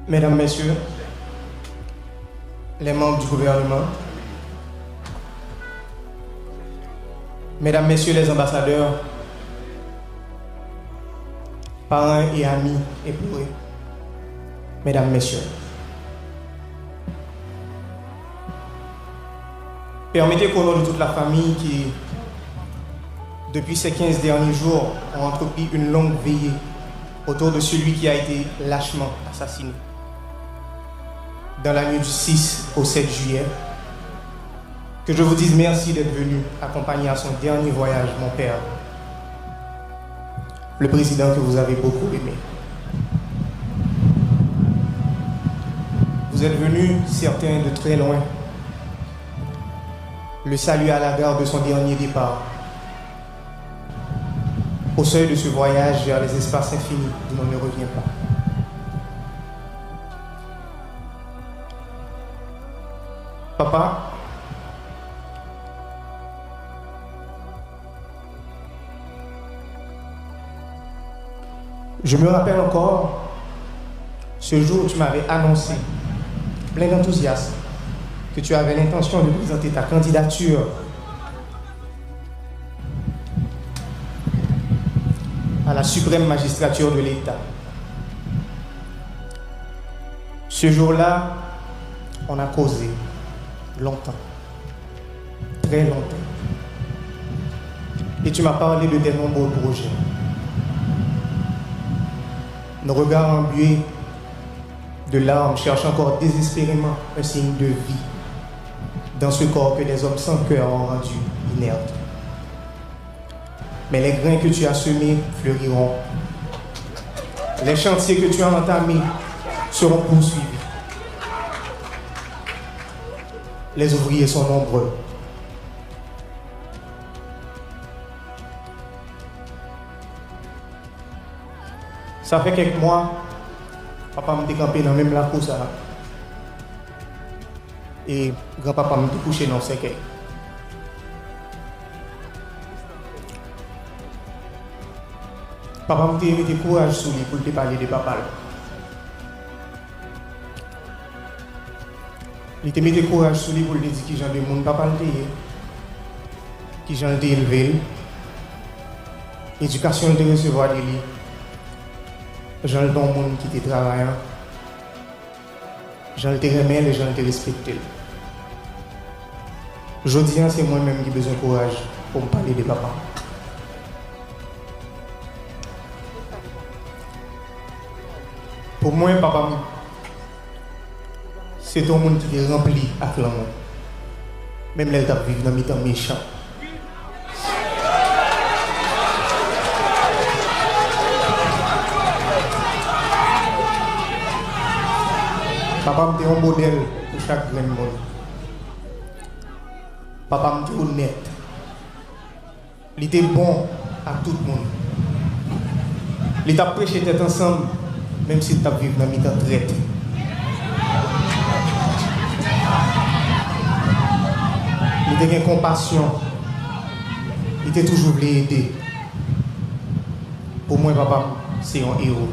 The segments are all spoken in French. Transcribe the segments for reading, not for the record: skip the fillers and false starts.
Mesdames, Messieurs, les membres du gouvernement, Mesdames, Messieurs les ambassadeurs, parents et amis éplorés, Mesdames, Messieurs, permettez qu'au nom de toute la famille qui, depuis ces 15 derniers jours, ont entrepris une longue veillée autour de celui qui a été lâchement assassiné dans la nuit du 6 au 7 juillet, que je vous dise merci d'être venu accompagner à son dernier voyage mon père, le président que vous avez beaucoup aimé. Vous êtes venus, certains de très loin, le saluer à la gare de son dernier départ, au seuil de ce voyage vers les espaces infinis d'où on ne revient pas. Papa, je me rappelle encore ce jour où tu m'avais annoncé, plein d'enthousiasme, que tu avais l'intention de présenter ta candidature à la suprême magistrature de l'État. Ce jour-là, on a causé longtemps, très longtemps. Et tu m'as parlé de tes nombreux projets. Nos regards embués de larmes cherchent encore désespérément un signe de vie dans ce corps que les hommes sans cœur ont rendu inerte. Mais les grains que tu as semés fleuriront. Les chantiers que tu as entamés seront poursuivis. Les ouvriers sont nombreux. Ça fait quelques mois, papa m'a campé dans même la course. Et grand-papa m'a couché dans le cercueil. Papa m'a mis du courage sur lui pour te parler de papa. Il te mis du courage sur lui pour lui dire qui j'en ai mon papa le payer, qui j'en ai élevé, l'éducation de recevoir de lui, j'en ai don monde qui te travaille, j'en te remet et j'en te respecte. Je dis c'est moi-même qui ai besoin de courage pour me parler de papa. Pour moi, papa, c'est ton monde qui est rempli avec l'amour. Même les gens vivent dans les temps méchants. Papa était un modèle pour chaque grand monde. Papa était honnête. Il était bon à tout le monde. Il t'a prêché tête ensemble, même si tu as vécu dans les temps traite. Il était compassion. Il était toujours voulu aider. Pour moi, papa, c'est un héros.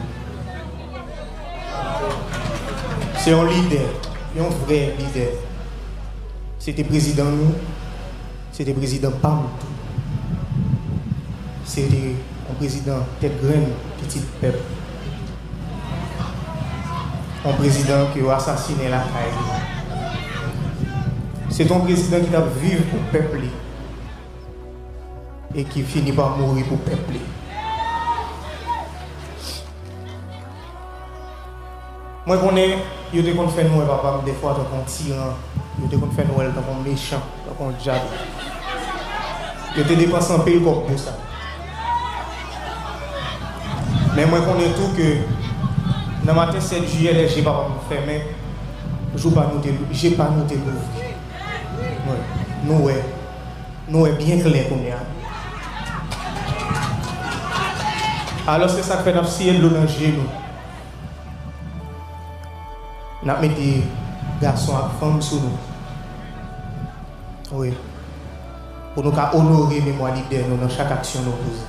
C'est un leader, un vrai leader. C'était président nous, c'était président PAM. C'était un président tête graine, petit peuple. Un président qui a assassiné la caille. C'est un président qui a vécu pour le peuple et qui finit par mourir pour le peuple. Moi, je connais, je te fait nous, papa, des fois, comme un tyran, je te fait nous, comme un méchant, comme un diable. Je te dépense un peu comme pour ça. Mais moi, je connais tout que dans le matin 7 juillet, les j'ai pas fermé, je n'ai pas noté l'ouvrir. Nous est bien clair comme ça. Alors c'est ça que fait notre de l'eau dans le genou. Nous avons mis des garçons et femmes sur nous. Oui. Pour nous honorer la mémoire leader dans chaque action nous posons.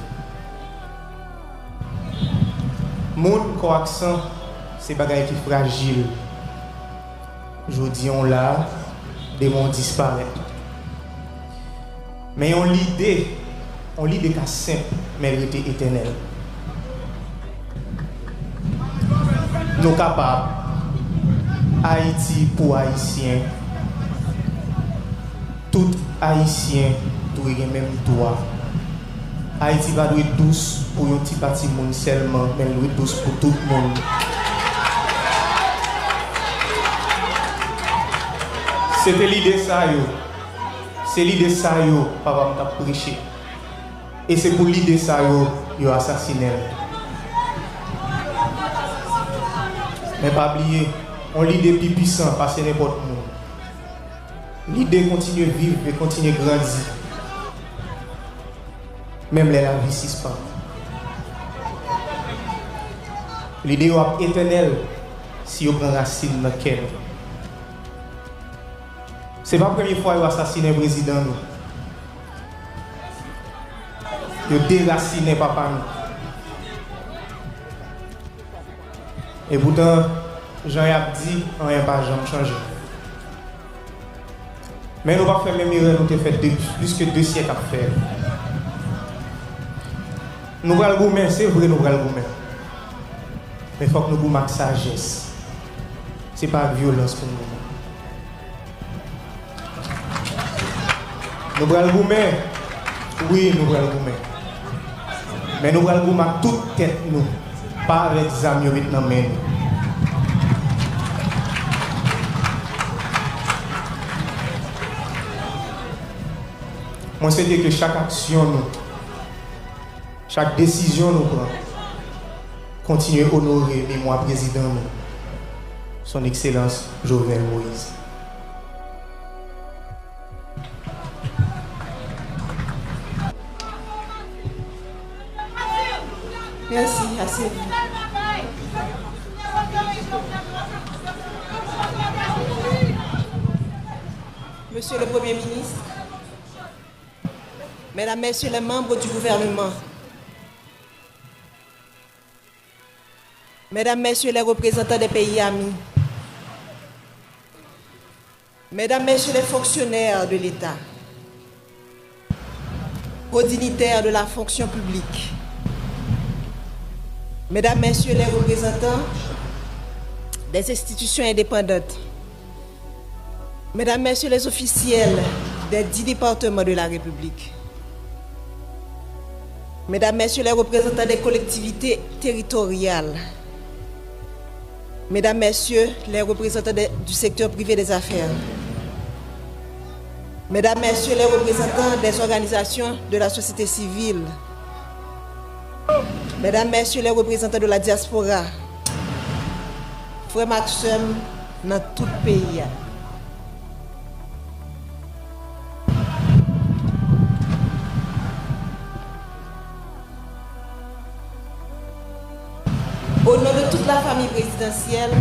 Mon accent c'est bagaille qui fragile. Je dis on là, des mondes disparaissent. Mais on l'idée qu'à simple, mais elle était éternelle. Nous capables, Haïti pour Haïtiens, tout Haïtien doit même droit. Haïti va être douce pour un petit petit monde seulement, mais elle doit être douce pour tout le monde. C'était l'idée ça yo. C'est l'idée ça yo, papa m'a prêché. Et c'est pour l'idée ça yo assassiné. Mais pas oublier, on l'idée plus puissant parce que n'importe où. L'idée continue de vivre et continue de grandir. Même les la vie suspend. L'idée est éternelle si on prend racine dans le cœur. Ce n'est pas la première fois qu'ils ont assassiné le président. Ils ont déraciné papa. Et pourtant, Jean-Yves dit, rien n'a pas changé. Mais nous ne pouvons pas faire même erreur nous avons fait depuis plus que 2 siècles à faire. Nous allons le goûter, c'est vrai, nous allons le goûter. Mais il faut que nous goûtions avec sagesse. Ce n'est pas la violence pour nous. Nous allons le goûter. Oui, nous allons le goûter. Mais nous allons le goûter avec toute tête, nous. Pas avec des amis maintenant. Moi, c'est que chaque action, nous, chaque décision, nous prenons, continue à honorer le mémoire président, nous, son Excellence Jovenel Moïse. Merci, assez. Monsieur le Premier ministre, Mesdames, Messieurs les membres du gouvernement, Mesdames, Messieurs les représentants des pays amis, Mesdames, Messieurs les fonctionnaires de l'État, aux dignitaires de la fonction publique, Mesdames, Messieurs les représentants des institutions indépendantes, Mesdames, Messieurs les officiels des 10 départements de la République, Mesdames, Messieurs les représentants des collectivités territoriales, Mesdames, Messieurs les représentants du secteur privé des affaires, Mesdames, Messieurs les représentants des organisations de la société civile, Mesdames, Messieurs les représentants de la diaspora, frères Maxime dans tout le pays. Au nom de toute la famille présidentielle,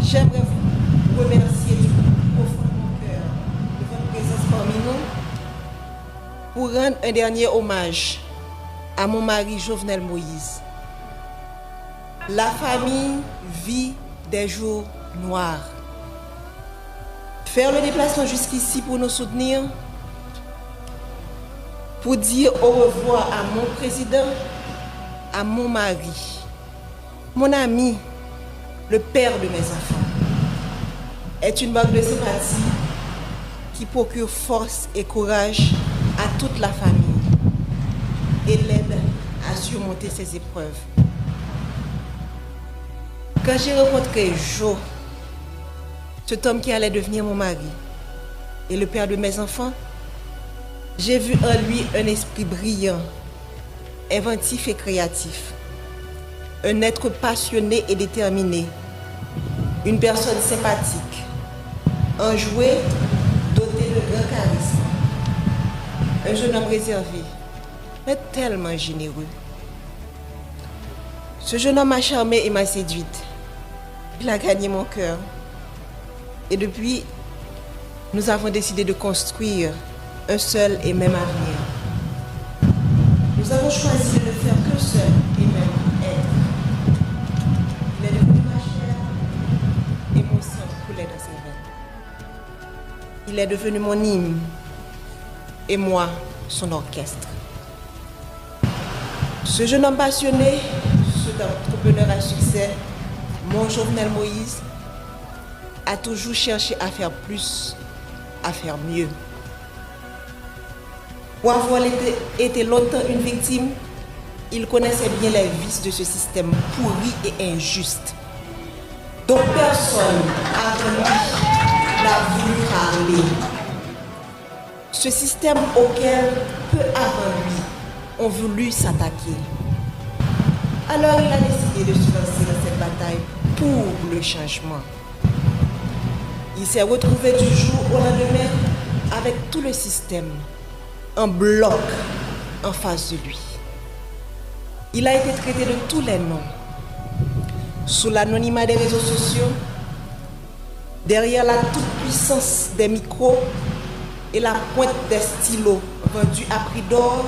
j'aimerais vous remercier du profond de mon cœur de votre présence parmi nous pour rendre un dernier hommage à mon mari Jovenel Moïse. La famille vit des jours noirs. Faire le déplacement jusqu'ici pour nous soutenir, pour dire au revoir à mon président, à mon mari, mon ami, le père de mes enfants, est une marque de sympathie qui procure force et courage à toute la famille et l'aide à surmonter ces épreuves. Quand j'ai rencontré Jo, cet homme qui allait devenir mon mari et le père de mes enfants, j'ai vu en lui un esprit brillant, inventif et créatif, un être passionné et déterminé, une personne sympathique, enjoué, doté de grand charisme, un jeune homme réservé, mais tellement généreux. Ce jeune homme m'a charmée et m'a séduite. Il a gagné mon cœur. Et depuis, nous avons décidé de construire un seul et même avenir. Nous avons choisi de ne faire qu'un seul et même être. Il est devenu Il est devenu mon hymne et moi, son orchestre. Ce jeune homme passionné, cet entrepreneur à succès, mon Jovenel Moïse, a toujours cherché à faire plus, à faire mieux. Pour avoir été longtemps une victime, il connaissait bien les vices de ce système pourri et injuste, dont personne avant lui n'a voulu parler. Ce système auquel peu avant lui ont voulu s'attaquer. Alors il a décidé de se lancer dans cette bataille pour le changement. Il s'est retrouvé du jour au lendemain avec tout le système en bloc en face de lui. Il a été traité de tous les noms. Sous l'anonymat des réseaux sociaux, derrière la toute-puissance des micros et la pointe des stylos vendus à prix d'or,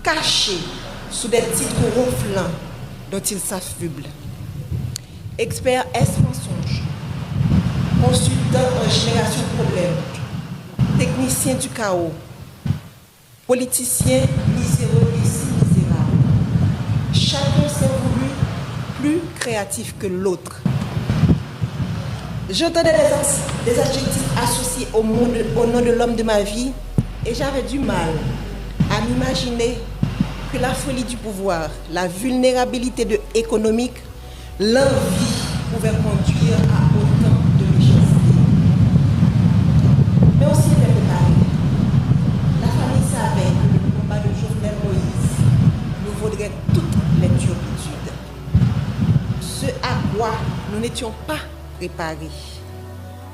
caché sous des titres ronflants dont il s'affuble. Expert S-mensonge, consultant en génération de problèmes, technicien du chaos, politicien misérable et si misérable. Chacun s'est voulu plus créatif que l'autre. J'entendais des adjectifs associés au nom de l'homme de ma vie et j'avais du mal à m'imaginer que la folie du pouvoir, la vulnérabilité économique, l'envie pouvaient conduire à autant de méchanceté. Mais aussi était préparé. La famille savait que le combat de Jovenel Moïse nous vaudrait toutes les turpitudes. Ce à quoi nous n'étions pas préparés.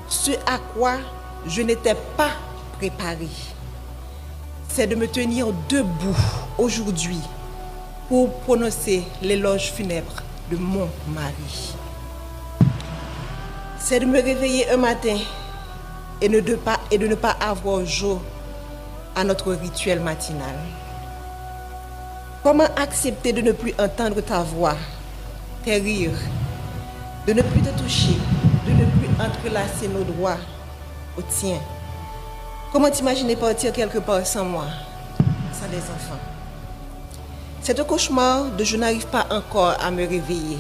Ce à quoi je n'étais pas préparée. C'est de me tenir debout aujourd'hui pour prononcer l'éloge funèbre de mon mari. C'est de me réveiller un matin et de ne pas avoir jour à notre rituel matinal. Comment accepter de ne plus entendre ta voix, tes rires, de ne plus te toucher, de ne plus entrelacer nos doigts au tien? Comment t'imaginer partir quelque part sans moi, sans des enfants? C'est un cauchemar dont je n'arrive pas encore à me réveiller.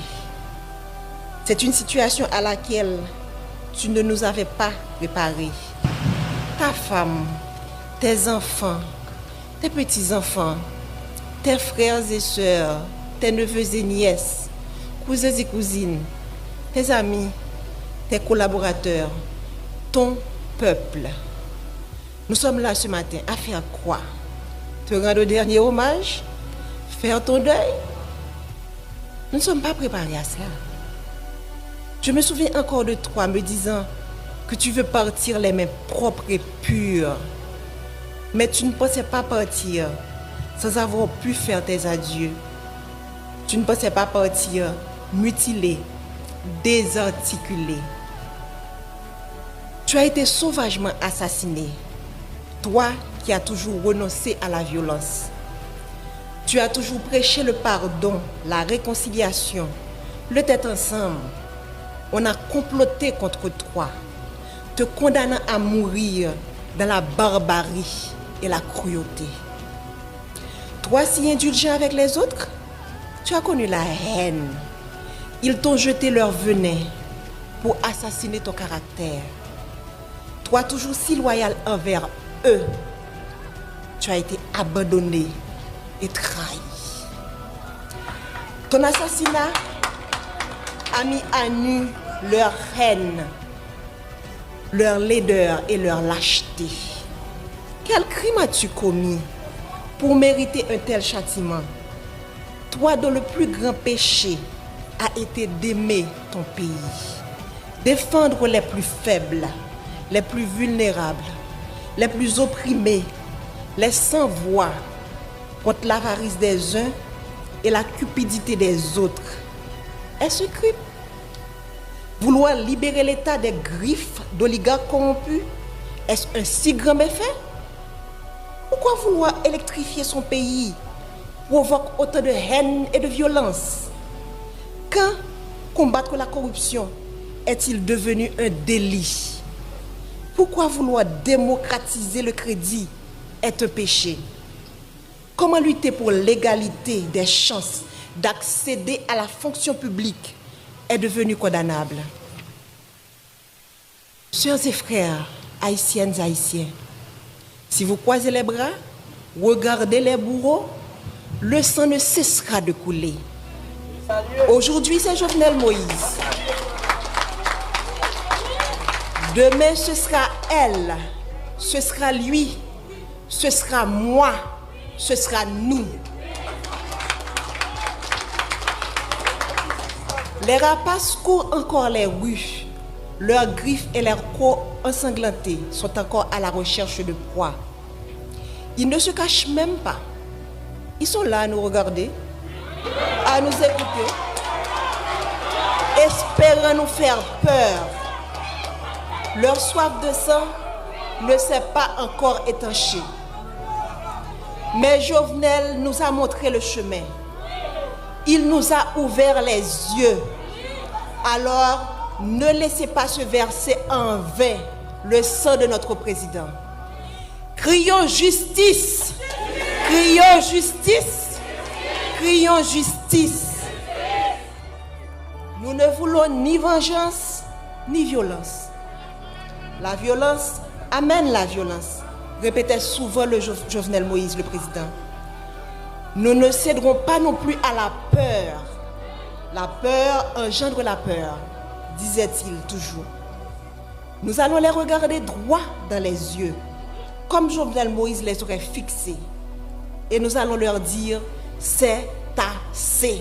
C'est une situation à laquelle tu ne nous avais pas préparés. Ta femme, tes enfants, tes petits-enfants, tes frères et sœurs, tes neveux et nièces, cousins et cousines, tes amis, tes collaborateurs, ton peuple. Nous sommes là ce matin à faire quoi? Te rendre au dernier hommage? Faire ton deuil? Nous ne sommes pas préparés à cela. Je me souviens encore de toi me disant que tu veux partir les mains propres et pures. Mais tu ne pensais pas partir sans avoir pu faire tes adieux. Tu ne pensais pas partir mutilé, désarticulé. Tu as été sauvagement assassiné. Toi qui as toujours renoncé à la violence. Tu as toujours prêché le pardon, la réconciliation, le tête ensemble. On a comploté contre toi, te condamnant à mourir dans la barbarie et la cruauté. Toi si indulgent avec les autres, tu as connu la haine. Ils t'ont jeté leur venin pour assassiner ton caractère. Toi toujours si loyal envers eux, tu as été abandonné et trahi. Ton assassinat a mis à nu leur haine, leur laideur et leur lâcheté. Quel crime as-tu commis pour mériter un tel châtiment? Toi dont le plus grand péché a été d'aimer ton pays, défendre les plus faibles, les plus vulnérables, les plus opprimés, les sans-voix, contre l'avarice des uns et la cupidité des autres. Est-ce un crime? Vouloir libérer l'État des griffes d'oligarques corrompus, est-ce un si grand méfait? Pourquoi vouloir électrifier son pays provoque autant de haine et de violence? Quand combattre la corruption est-il devenu un délit? Pourquoi vouloir démocratiser le crédit est un péché? Comment lutter pour l'égalité des chances d'accéder à la fonction publique est devenu condamnable? Sœurs et frères, haïtiennes et haïtiens, si vous croisez les bras, regardez les bourreaux, le sang ne cessera de couler. Aujourd'hui, c'est Jovenel Moïse. Demain, ce sera elle, ce sera lui, ce sera moi, ce sera nous. Les rapaces courent encore les rues. Leurs griffes et leurs crocs ensanglantés sont encore à la recherche de proie. Ils ne se cachent même pas. Ils sont là à nous regarder, à nous écouter, espérant nous faire peur. Leur soif de sang ne s'est pas encore étanchée. Mais Jovenel nous a montré le chemin. Il nous a ouvert les yeux. Alors, ne laissez pas se verser en vain le sang de notre président. Crions justice! Crions justice! Crions justice! Nous ne voulons ni vengeance, ni violence. La violence amène la violence, répétait souvent le Jovenel Moïse, le président. Nous ne céderons pas non plus à la peur. La peur engendre la peur, disait-il toujours. Nous allons les regarder droit dans les yeux, comme Jovenel Moïse les aurait fixés. Et nous allons leur dire, c'est assez.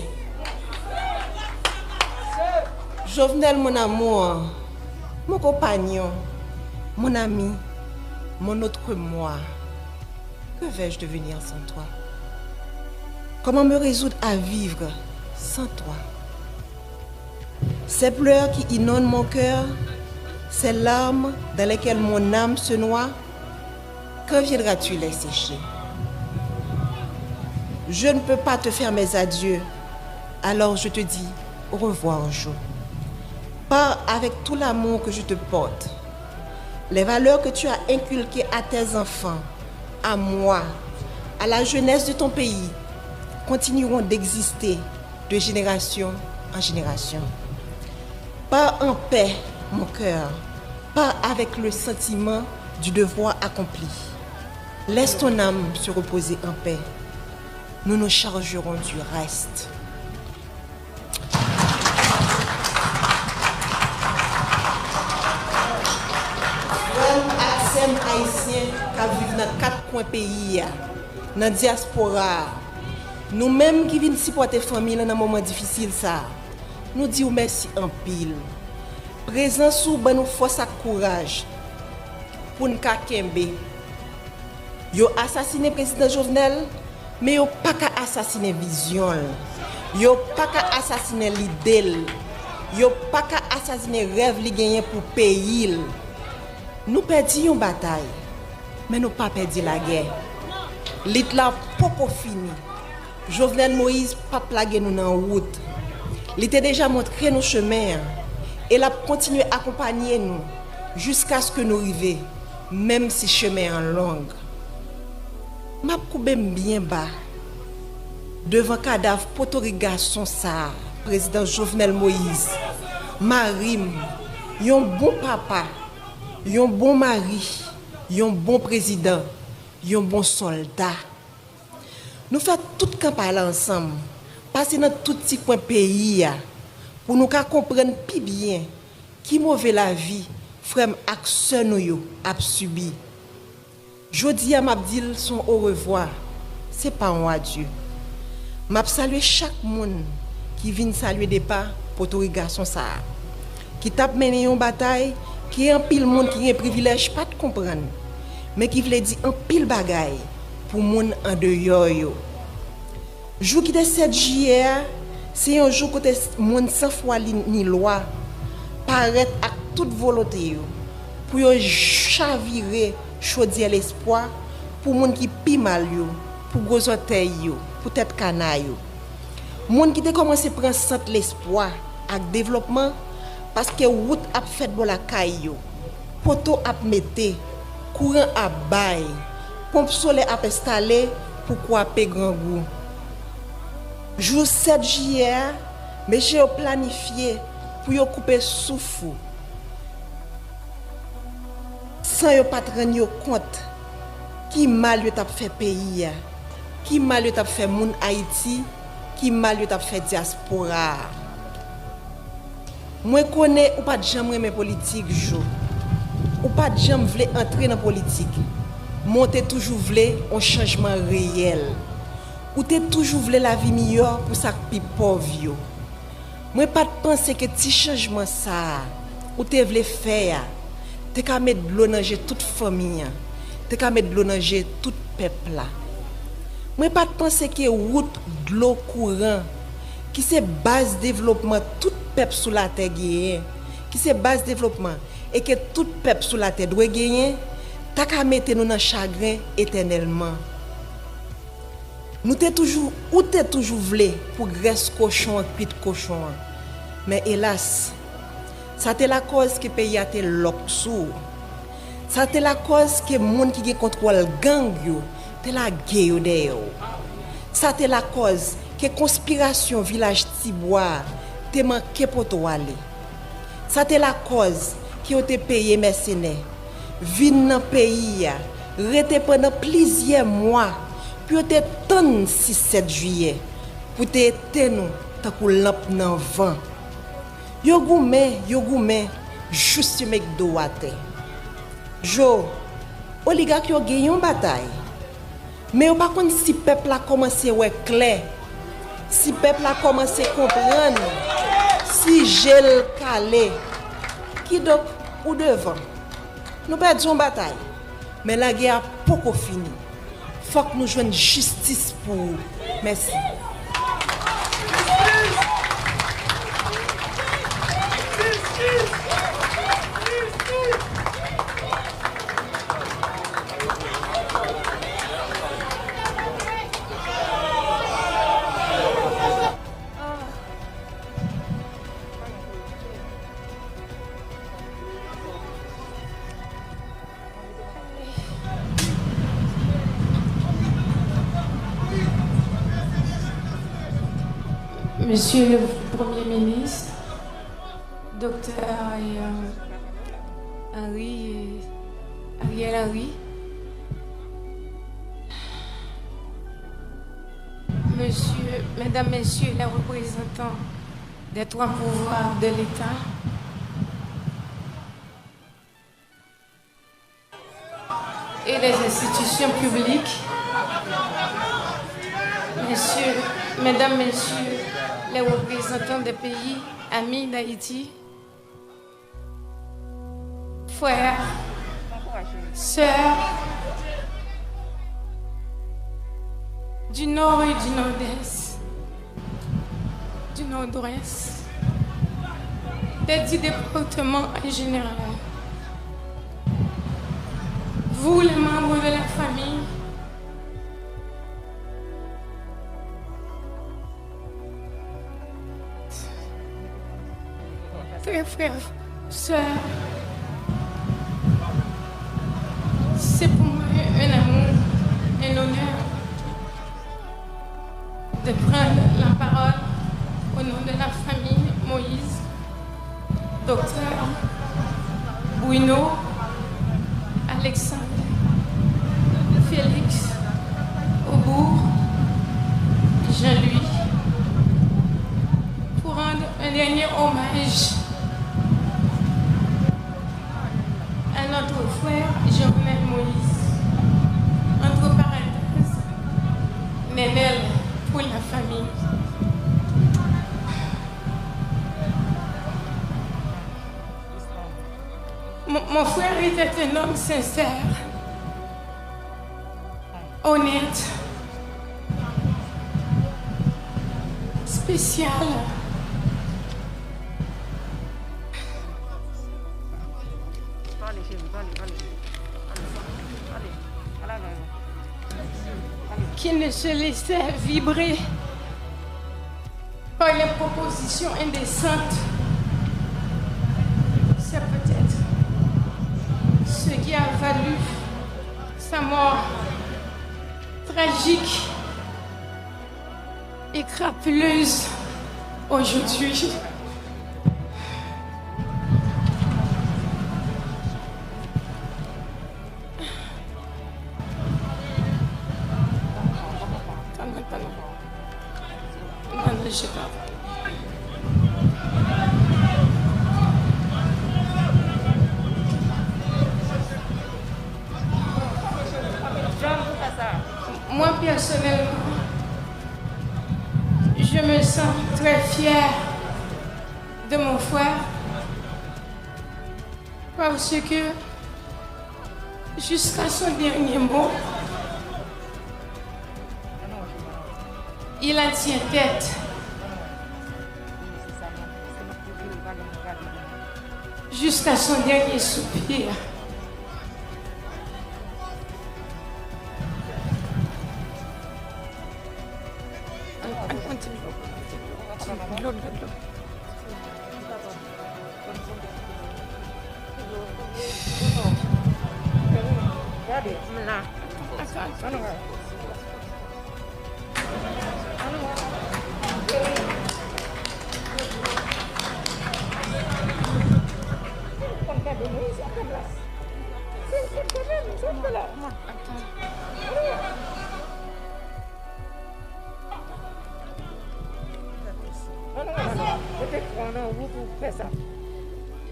Jovenel, mon amour, mon compagnon, mon ami, mon autre moi, que vais-je devenir sans toi? Comment me résoudre à vivre sans toi? Ces pleurs qui inondent mon cœur, ces larmes dans lesquelles mon âme se noie, quand viendras-tu les sécher? Je ne peux pas te faire mes adieux, alors je te dis au revoir, Jo. Pars avec tout l'amour que je te porte. Les valeurs que tu as inculquées à tes enfants, à moi, à la jeunesse de ton pays, continueront d'exister de génération en génération. Pars en paix, mon cœur. Pars avec le sentiment du devoir accompli. Laisse ton âme se reposer en paix. Nous nous chargerons du reste. Haïtiens qui vivent dans 4 coins pays, dans la diaspora, nous-mêmes qui venons supporter la famille dans un moment difficile, nous disons merci en pile. Présent sous nous force et courage pour nous kembe. Yo assassiné le président Jovenel, mais yo pas qu'à assassiner vision. Yo pas qu'à assassiner l'idée. Yo pas qu'à assassiner rêve li gagné pour pays. Nous perdions une bataille, mais nous pas perdu la guerre. L'Itla popo fini. Jovenel Moïse pas plagué nous dans la route. Il était déjà montré nos chemins et il a continué à accompagner nous jusqu'à ce que nous arrivions, même si le chemin est long. Je suis bien bas devant le cadavre potorigasson ça, président Jovenel Moïse. Marim, un bon papa. Un bon mari, un bon président, un bon soldat. Nous faisons toute campagne ensemble, passer dans tout petit coin pays pour nous comprendre plus bien qui mauvais la vie, frère ak sœur nous a subi. Jodi a m'abdil son au revoir, c'est pas un adieu. M'a saluer chaque monde qui vient saluer des pas pour tout garçon ça, qui tape mené une bataille. Qui est un pile monde qui a un privilège pas de comprendre, mais qui veut dire un pile bagaille pour monde en dehors yo. Jour qui est 7 juillet, c'est un jour côté monde sans foi ni loi paraître à toute volonté yo pour yo chavirer chaudier l'espoir pour monde qui pi mal yo, pour gros orteil yo, pour tête canaille yo. Monde qui a commencé prendre centre l'espoir avec développement parce que route a fait bon la caille. poteau à mettre, courant à bail, pompe solaire à installer pour couper grand goût. Jour 7 juillet, monsieur a planifié pour yo couper souffle. Sans yo pas rendre compte qui mal yo t'a fait pays, qui mal yo t'a fait moun Haïti, qui mal yo t'a fait diaspora. Moi connais ou pas jamais aimer politique jo. Ou pas jamais vle entrer dans politique. Monter toujours vle un changement réel. Ou t'es toujours vle la vie meilleure pour ça pi pauvre yo. Moi pas penser que petit changement ça ou t'es vle faire. T'es qu'à mettre de l'eau dans toute famille. T'es qu'à mettre de l'eau dans tout peuple là. Moi pas penser que route de l'eau courant qui c'est base développement tout peuple sous la terre gagner, qui c'est base développement et que tout peuple sous la terre doit gagner, t'as qu'à mettre nous dans chagrin éternellement. Nous t'es toujours voulu pour graisse cochon cuit cochon. Mais hélas, ça c'est la cause que pays a été l'opsou. Ça c'est la cause que monde qui contrôle gang yo, c'est la guerre de yo. Ça c'est la cause que conspiration village Tibois te manqué pour toi aller. Ça c'est la cause qui ont été payé mercenaires. Vin dans pays rete pendant plusieurs mois puis te ton 6-7 juillet pour te été nous tant que lampe dans vent. Yo goumen juste mek do wate. Jo oligarque yo gagné une bataille. Mais par contre si peuple a commencé ouais clair, si peuple a commencé comprendre, si gel calé, qui donc ou devant. Nous perdons une bataille, mais la guerre a pas fini. Faut que nous joignons justice pour vous. Merci. Monsieur le Premier ministre, docteur Ariel Henry, Mesdames, Messieurs les représentants des trois pouvoirs de l'État, et des institutions publiques, Mesdames, Messieurs les représentants des pays amis d'Haïti, frères, sœurs, du nord et du nord-est, du nord-ouest, des 10 départements en général. Vous, les membres de la famille, frères, sœurs, c'est pour moi un amour, un honneur de prendre la parole au nom de la famille Moïse, docteur Bruno, Alexandre, Félix, Aubourg, Jean-Louis, pour rendre un dernier hommage à notre frère Jovenel Moïse, entre parenthèses, Nénel pour la famille. Mon frère était un homme sincère, honnête, spécial. Qui ne se laissait vibrer par les propositions indécentes. C'est peut-être qui a valu sa mort tragique et crapuleuse aujourd'hui. Je sais pas. Moi, personnellement, je me sens très fière de mon frère parce que jusqu'à son dernier mot, il a tient tête. Jusqu'à son dernier soupir.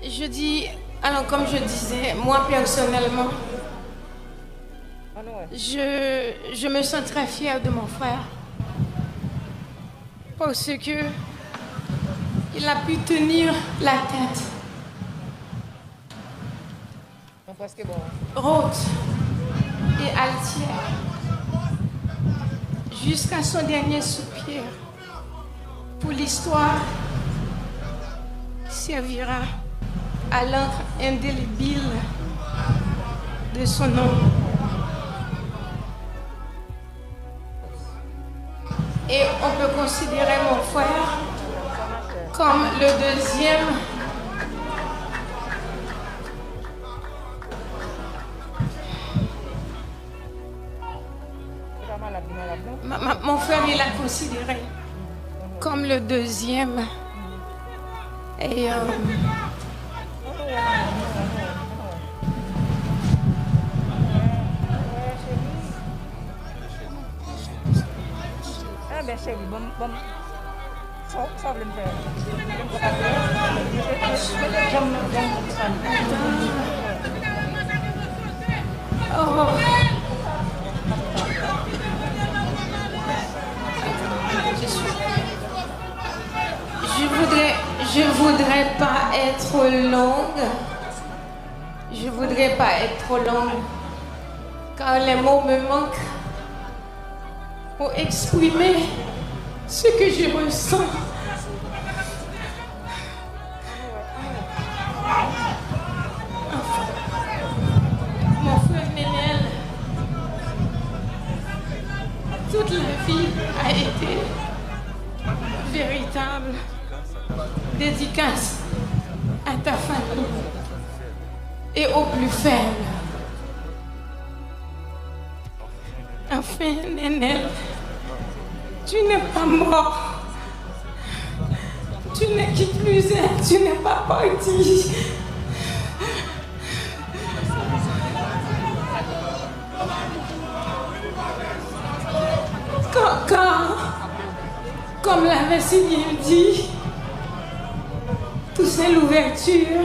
Je dis, alors comme je disais, moi personnellement, je me sens très fière de mon frère parce que il a pu tenir la tête haute et altière jusqu'à son dernier soupir. Pour l'histoire servira à l'encre indélébile de son nom. Et on peut considérer mon frère comme le deuxième mon frère, il l'a considéré comme le deuxième. Et je voudrais pas être longue. Je voudrais pas être trop longue, car les mots me manquent pour exprimer ce que je ressens. Mon frère Nénel, toute la vie a été véritable dédicace à ta famille et aux plus faibles. Enfin, Nénel, tu n'es pas mort. Tu n'es qui plus est, tu n'es pas parti. Comme l'avait si bien dit, tout c'est l'ouverture.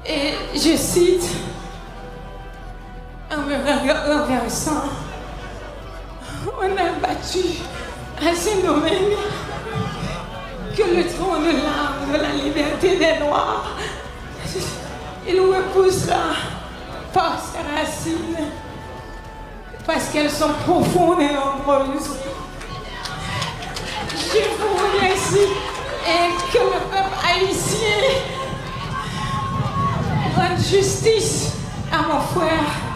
Et je cite, en me renversant, on a battu à Saint-Domingue que le trône de l'arbre de la liberté des Noirs, il repoussera par ses racines, parce qu'elles sont profondes et nombreuses. Je vous remercie et que le peuple haïtien rende justice à mon frère.